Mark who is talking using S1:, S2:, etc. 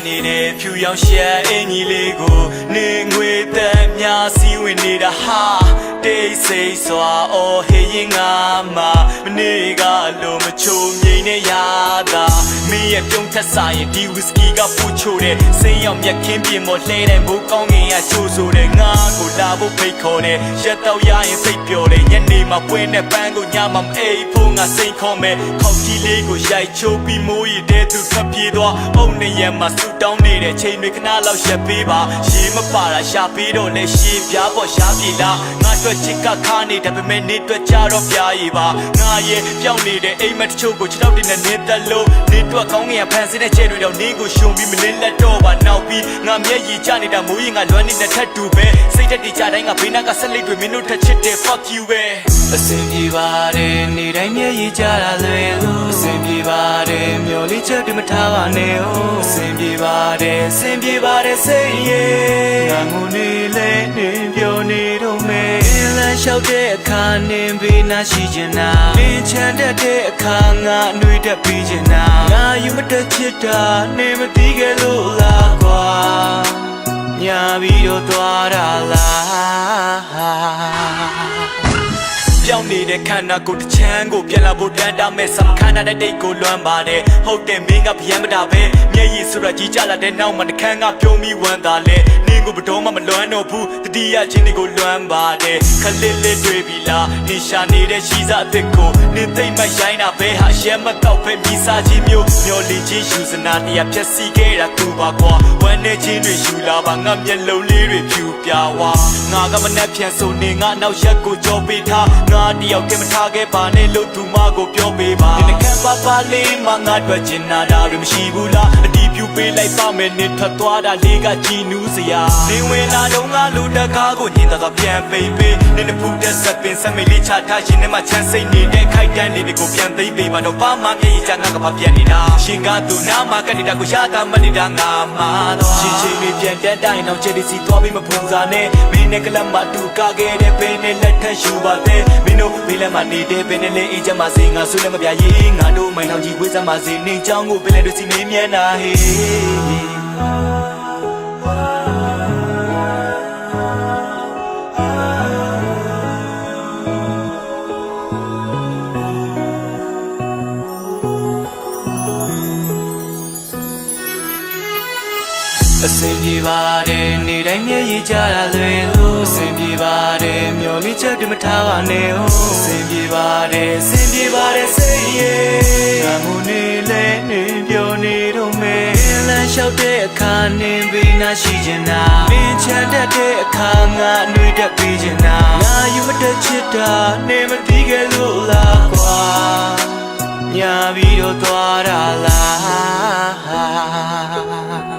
S1: နေတဲ့ဖြူရောင်ရှက်အင်ကြီးလေးကိုနေငွေသက်များစီးဝင်နေတာဟာတိတ်ဆိတ်စွာအော်ဟေးရင်ငါမနေ့ကလိုမချိုမြိန်နဲ့ရတာမင်းရဲ့ပြုံးထက်စားရင်ဒီဝီစကီကပူချိုတဲ့စိမ်းရောက်မြက်ခင်းပြင်ပေါ်လှဲတဲ့မိုးကောင်းငင်ကချိုးဆိုတဲ့ငါကိုလာဖို့ဖိတ်ခေါ်တဲ့ရက်တော့ရရင်စိတ်ပျော်တဲ့ညနေမှာပွင့်တဲ့ပန်းကိုညမှာမအိပ်ဖို့ငါစိတ်ခေါ်မယ်ခေါက်ကြီးလေးကိုရိုက်ချိုးပြီးမိုးရတဲ့သူဖပ်ပြေးသွားအုံနဲ့ရမှာဆူတောင်းနေတဲ့ချိန်တွေခဏလောက်ရက်ပေးပါရေမပါတာရှာပြီးတော့လဲရှည်ပြားပေါ်ရှားပြေလားငါတွေ့ချစ်ကခါနေတယ်ပေမဲ့နေတွေ့ကြတော့ပြားရည်ပါငါရဲ့ပြောင်းနေတဲ့အိမ်မတချို့ကိုခြေထောက်တင်နဲ့နေသက်လို့နေတွေ့ကောင်းငင်ဖန်ဆင်းတဲ့ချဲတွေတော့နေကိုရှုံပြီးမလင်းလက်တော့ပါနောက်ပြီးငါမျက်ရည်ကျနေတာမိုးရင်ငါလွမ်းနေတဲ့ထက်တူပဲစိတ်တက်တည်ကြတိုင်းကဘေးနားကဆက်လိပ်တွေမင်းတို့ထက်ချစ်တယ် fuck you ပဲအစင်ပြေပါတယ်နေတိုင်းမျက်ရည်ကျတာလွယ်လို့အစင်ပြေပါတယ်မျော်လေးချက်တွေမထားပါနဲ့အစင်ပြေပါတယ်အစင်ပြေပါတယ်စိတ်ရဲ့ငါငိုနေလဲနေပြောနေတော့မယ်လမ်းလျှောက်တဲ့အခါနေပေးနာရှိချင်တာလင်းချမ်းတဲ့အခါငါနှွေးတက်ပြီးချင်တာငါယူမတက်ချစ်တာနေမသိခဲ့လို့လားကွာညာပြီးတော့သွားတာလားပြောင်းနေတဲ့ခန္ဓာကိုယ်တစ်ချမ်းကိုပြန်လာဖို့တန်းတာမဲ့စမခန္ဓာတဲ့တိတ်ကိုလွမ်းပါတယ်ဟုတ်တယ်မင်းကဗျမ်းမတာပဲမျက်ရည်ဆိုတာကြီးကြလာတဲ့နောက်မှာတစ်ခန်းကပြုံးပြီးဝမ်းသာလဲနင်းကိုဘတော်မှမလွမ်းတော့ဘူးတတိယချင်းတွေကိုလွမ်းပါတယ်ခလစ်လေးတွေ့ပြီလားနင်းရှာနေတဲ့ရှိစားအစ်စ်ကိုနင်းသိမ့်မရိုင်းတာပဲဟာရဲမတော့ပဲမိစားချင်းမျိုးမျောလင်းချင်းယူစနာတရားဖြက်စီခဲ့တာသူပါကွာဝမ်းနေချင်းတွေယူလာပါငါမျက်လုံးလေးတွေဖြူပြဝါငါကမနှက်ဖြန်ဆိုနေငါနောက်ရက်ကိုကြောပေးထားငါတယောက်တည်းမထားခဲ့ပါနဲ့လို့သူမကိုပြောပေးပါဒီကံပါပါလေးမငါတွေ့ချင်တာတွေမရှိဘူးလားအတီးပြူပေးလိုက်ပါမယ်နေထွက်သွားတာလေးကကြည်နူးစရာနေဝင်လာတော့ငါလူတကားကိုညင်တော့ပြန်ပေးပေးနေနဖူးတဲ့ဆက်ပင်ဆက်မိလေးချထားရှင်နဲ့မှချမ်းစိတ်နေတဲ့ခိုက်တန်းလေးတွေကိုပြန်သိပေးပါတော့ဘာမှမျက်ရည်ကျငါကဘာပြန်နေတာရှင်ကသူနာမကနေတာကိုရှာတာမနေတာငါမှာတော့ရှင်ချင်းလေးပြန်တက်တိုင်းတော့ချေဒီစီသွားပြီးမပူစားနဲ့မင်းနဲ့ကလပ်မတူကားခဲ့တဲ့ပင်နဲ့လက်ထက်ယူပါတဲ့မင်းတို့ဘေးလက်မှာနေတဲ့ပင်နဲ့လေးအေးချမ်းပါစေငါဆွေးလည်းမပြရေးငါတို့မိုင်ထောင်ကြီးဝေးစမ်းပါစေနေချောင်းကိုပင်လက်တွေစီမေးမြန်းတာဟေးအစင်ပြေပါတယ်နေတိုင်းမျက်ရည်ကျတာလွယ်လို့အစင်ပြေပါတယ်မျော်လေးချက်တွေမထားပါနဲ့အစင်ပြေပါတယ်အစင်ပြေပါတယ်စိတ်ရဲ့ငါငိုနေလဲနေပြောနေတော့မယ်လမ်းလျှောက်တဲ့အခါနေပေးနာရှိချင်တာလင်းချမ်းတဲ့အခါငါနှွေးတက်ပြီးချင်တာငါယူမတက်ချစ်တာနေမသိခဲ့လို့လားကွာညာပြီးတော့သွားတာလား